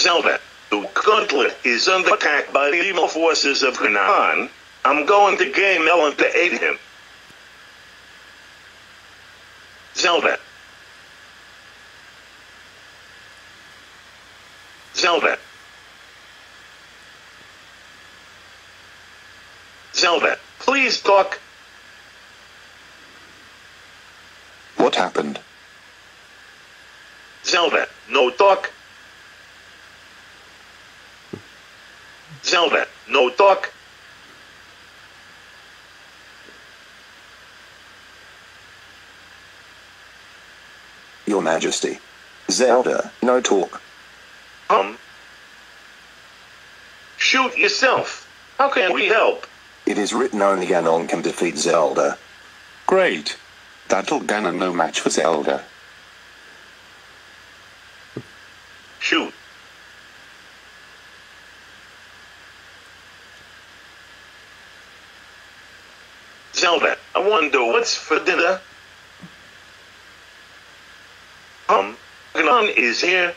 Zelda, the gauntlet is under attack by the evil forces of Canaan. I'm going to Game Ellen to aid him. Zelda. Zelda. Zelda, please talk. What happened? Zelda, no talk. Zelda, no talk. Your Majesty. Zelda, no talk. Shoot yourself. How can we help? It is written only Ganon can defeat Zelda. Great. That'll Ganon no match for Zelda. Shoot. Zelda, I wonder what's for dinner? Ganon is here.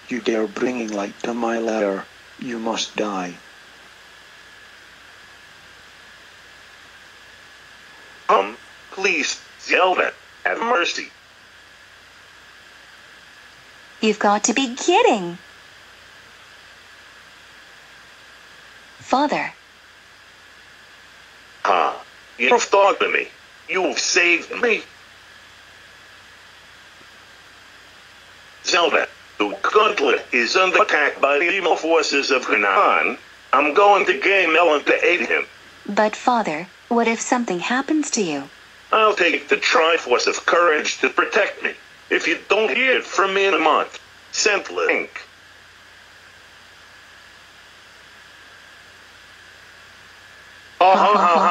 You dare bringing light to my lair, you must die. Please, Zelda, have mercy. You've got to be kidding. Father. You've thought of me. You've saved me. Zelda, the gauntlet is under attack by the evil forces of Canaan. I'm going to Game Ellen to aid him. But Father, what if something happens to you? I'll take the Triforce of Courage to protect me. If you don't hear it from me in a month, send link. Ha ha ha